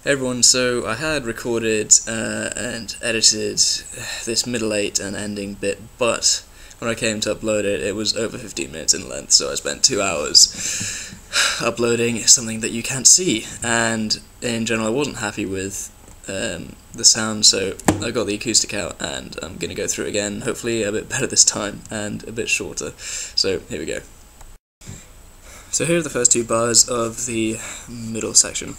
Hey everyone, so I had recorded and edited this middle 8 and ending bit, but when I came to upload it, it was over 15 minutes in length, so I spent 2 hours uploading something that you can't see, and in general I wasn't happy with the sound, so I got the acoustic out and I'm going to go through it again, hopefully a bit better this time and a bit shorter. So here we go. So here are the first 2 bars of the middle section.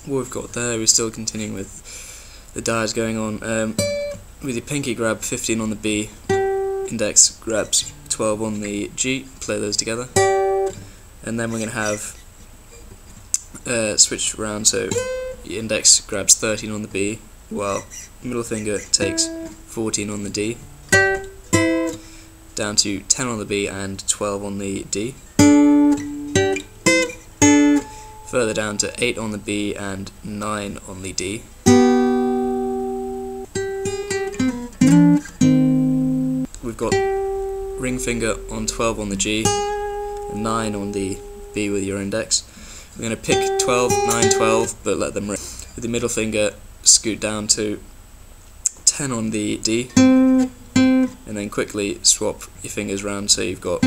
What we've got there, we're still continuing with the dials going on. With your pinky, grab 15 on the B, index grabs 12 on the G, play those together, and then we're going to have switch around, so your index grabs 13 on the B, while middle finger takes 14 on the D, down to 10 on the B and 12 on the D. Further down to 8 on the B and 9 on the D. We've got ring finger on 12 on the G, 9 on the B with your index. We're going to pick 12, 9, 12, but let them ring. With the middle finger, scoot down to 10 on the D, and then quickly swap your fingers around so you've got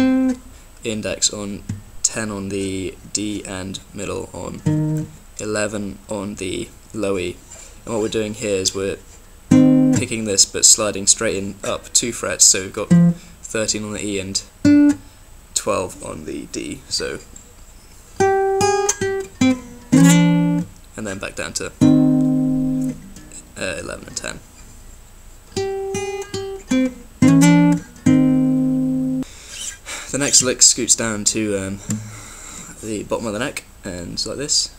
index on 10 on the D and middle on 11 on the low E. And what we're doing here is we're picking this but sliding straight in up 2 frets, so we've got 13 on the E and 12 on the D, so and then back down to 11 and 10. The next lick scoots down to the bottom of the neck, and it's like this.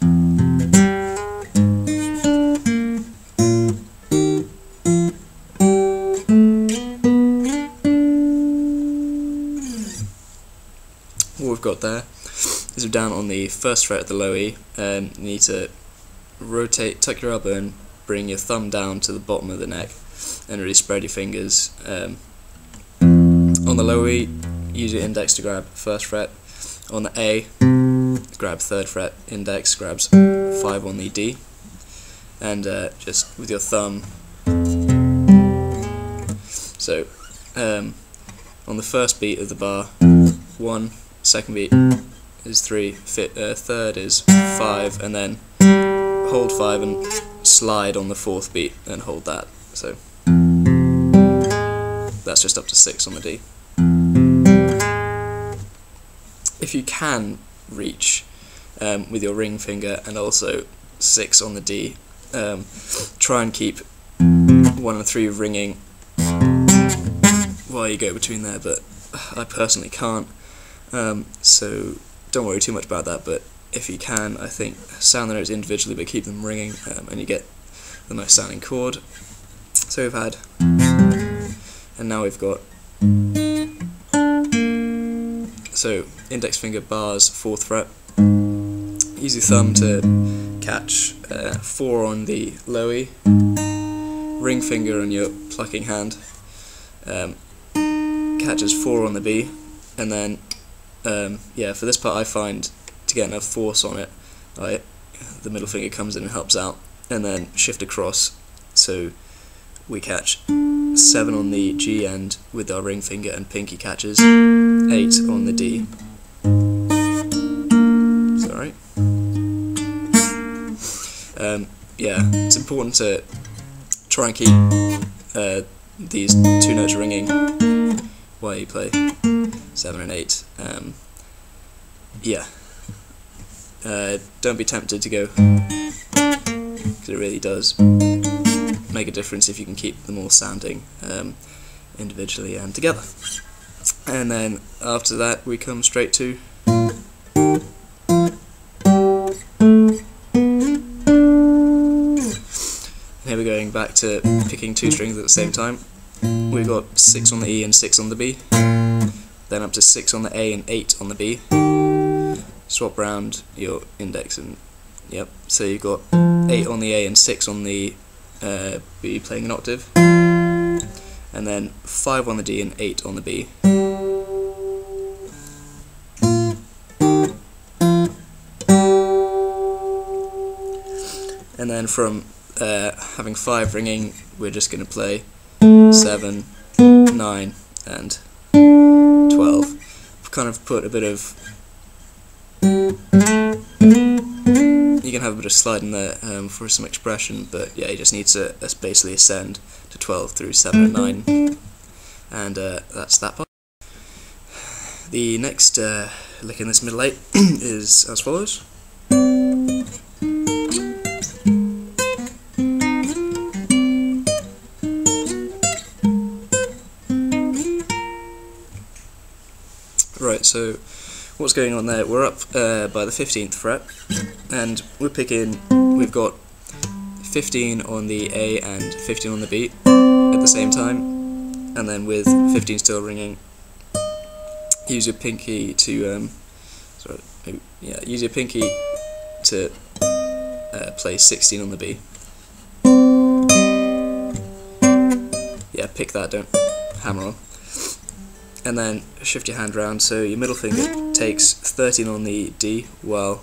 What we've got there is we're down on the first fret of the low E, and you need to rotate, tuck your elbow and bring your thumb down to the bottom of the neck, and really spread your fingers. On the low E, use your index to grab 1st fret. On the A, grab 3rd fret, index grabs 5 on the D, and just with your thumb. So on the first beat of the bar, 1, second beat is 3, 3rd is 5, and then hold 5 and slide on the 4th beat and hold that. So that's just up to 6 on the D. If you can reach with your ring finger and also 6 on the D, try and keep 1 and 3 ringing while you go between there, but I personally can't, so don't worry too much about that. But if you can, I think sound the notes individually but keep them ringing, and you get the nice sounding chord. So we've had, and now we've got, so index finger bars 4th fret, use your thumb to catch 4 on the low E, ring finger on your plucking hand catches 4 on the B, and then yeah, for this part I find to get enough force on it, the middle finger comes in and helps out, and then shift across so we catch 7 on the G, and with our ring finger and pinky catches 8 on the D. Is that right? Yeah, it's important to try and keep these 2 notes ringing while you play 7 and 8. Yeah, don't be tempted to go, because it really does make a difference if you can keep them all sounding individually and together. And then after that we come straight to here we're going back to picking 2 strings at the same time. We've got 6 on the E and 6 on the B, then up to 6 on the A and 8 on the B. Swap round your index and yep, so you've got 8 on the A and 6 on the B playing an octave, and then 5 on the D and 8 on the B. and then from having 5 ringing, we're just going to play 7, 9, and 12. I've kind of put a bit of, you can have a bit of slide in there for some expression, but yeah, you just need to basically ascend to 12 through 7 and 9, and that's that part. The next lick in this middle 8 is as follows. Right, so what's going on there? We're up by the 15th fret, and we've got 15 on the A and 15 on the B at the same time, and then with 15 still ringing, use your pinky to use your pinky to play 16 on the B. Yeah, pick that, don't hammer on. And then shift your hand around so your middle finger takes 13 on the D while,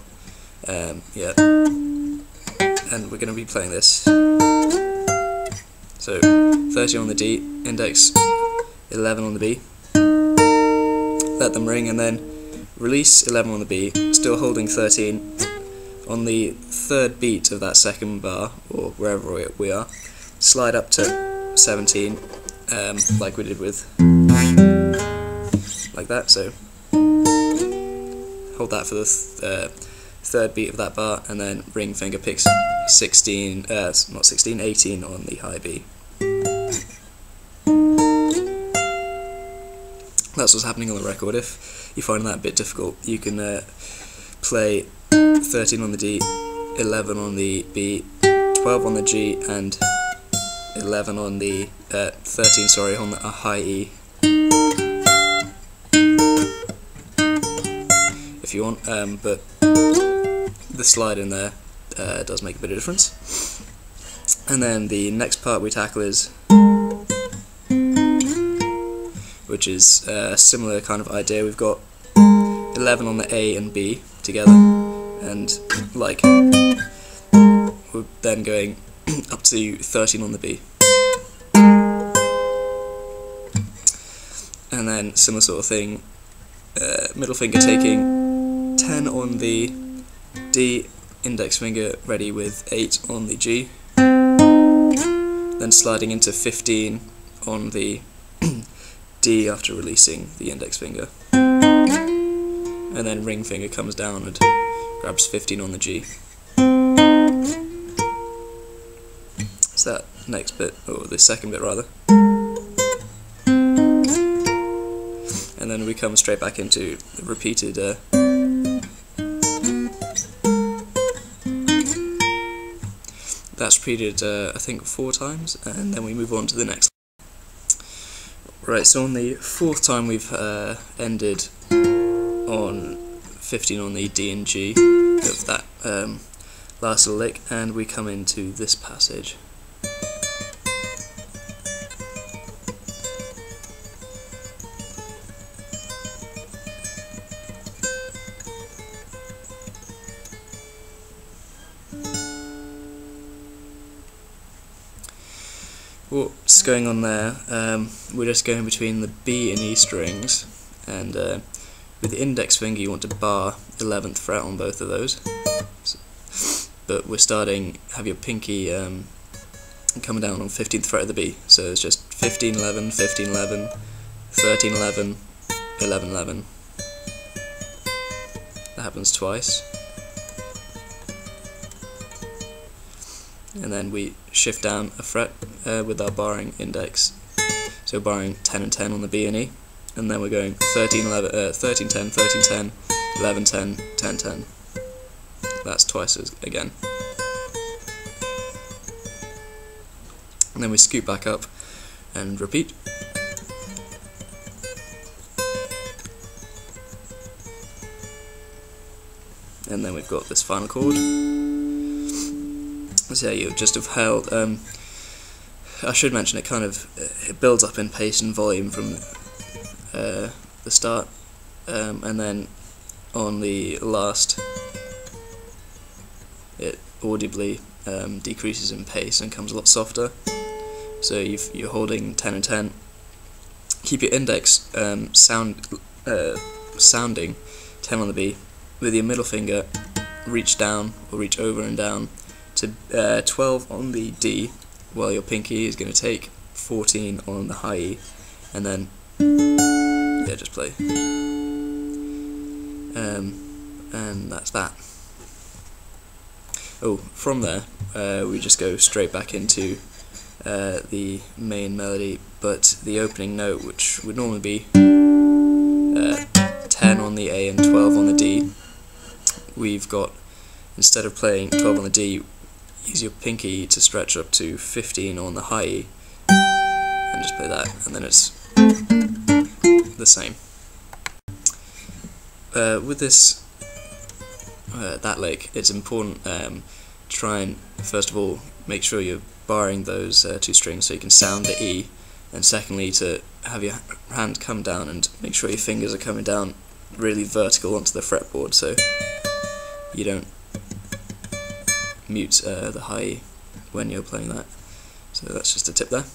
and we're going to be playing this. So 13 on the D, index 11 on the B, let them ring, and then release 11 on the B, still holding 13. On the 3rd beat of that 2nd bar, or wherever we are, slide up to 17, like we did with, like that, so hold that for the 3rd beat of that bar, and then ring finger picks 18 on the high B. That's what's happening on the record. If you find that a bit difficult, you can play 13 on the D, 11 on the B, 12 on the G, and 11 on the 13, sorry, on the high E. If you want, but the slide in there does make a bit of difference. And then the next part we tackle is, which is a similar kind of idea. We've got 11 on the A and B together, and like we're then going up to 13 on the B, and then similar sort of thing, middle finger taking 10 on the D, index finger ready with 8 on the G, then sliding into 15 on the D after releasing the index finger, and then ring finger comes down and grabs 15 on the G. So that next bit, or the second bit rather, and then we come straight back into the repeated that's repeated I think 4 times, and then we move on to the next. Right, so on the 4th time we've ended on 15 on the D and G of that last little lick, and we come into this passage. What's going on there? We're just going between the B and E strings, and with the index finger you want to bar 11th fret on both of those, but we're starting, have your pinky coming down on 15th fret of the B, so it's just 15, 11, 15, 11, 13, 11, 11, 11. That happens twice. And then we shift down a fret with our barring index, so barring 10 and 10 on the B and E, and then we're going 13, 11, 13, 10, 13, 10, 11, 10, 10, 10. That's twice again. And then we scoot back up and repeat. And then we've got this final chord. So yeah, you just have held, I should mention it it builds up in pace and volume from the start, and then on the last it audibly decreases in pace and comes a lot softer. So you're holding 10 and 10. Keep your index sounding 10 on the B. With your middle finger, reach down or reach over and down to 12 on the D, while your pinky is going to take 14 on the high E, and then yeah, just play. And that's that. Oh, from there we just go straight back into the main melody, but the opening note, which would normally be 10 on the A and 12 on the D, we've got, instead of playing 12 on the D, use your pinky to stretch up to 15 on the high E, and just play that, and then it's the same. With this, that lick, it's important to try and, first of all, make sure you're barring those two strings so you can sound the E, and secondly to have your hand come down and make sure your fingers are coming down really vertical onto the fretboard so you don't mute the high E when you're playing that. So that's just a tip there.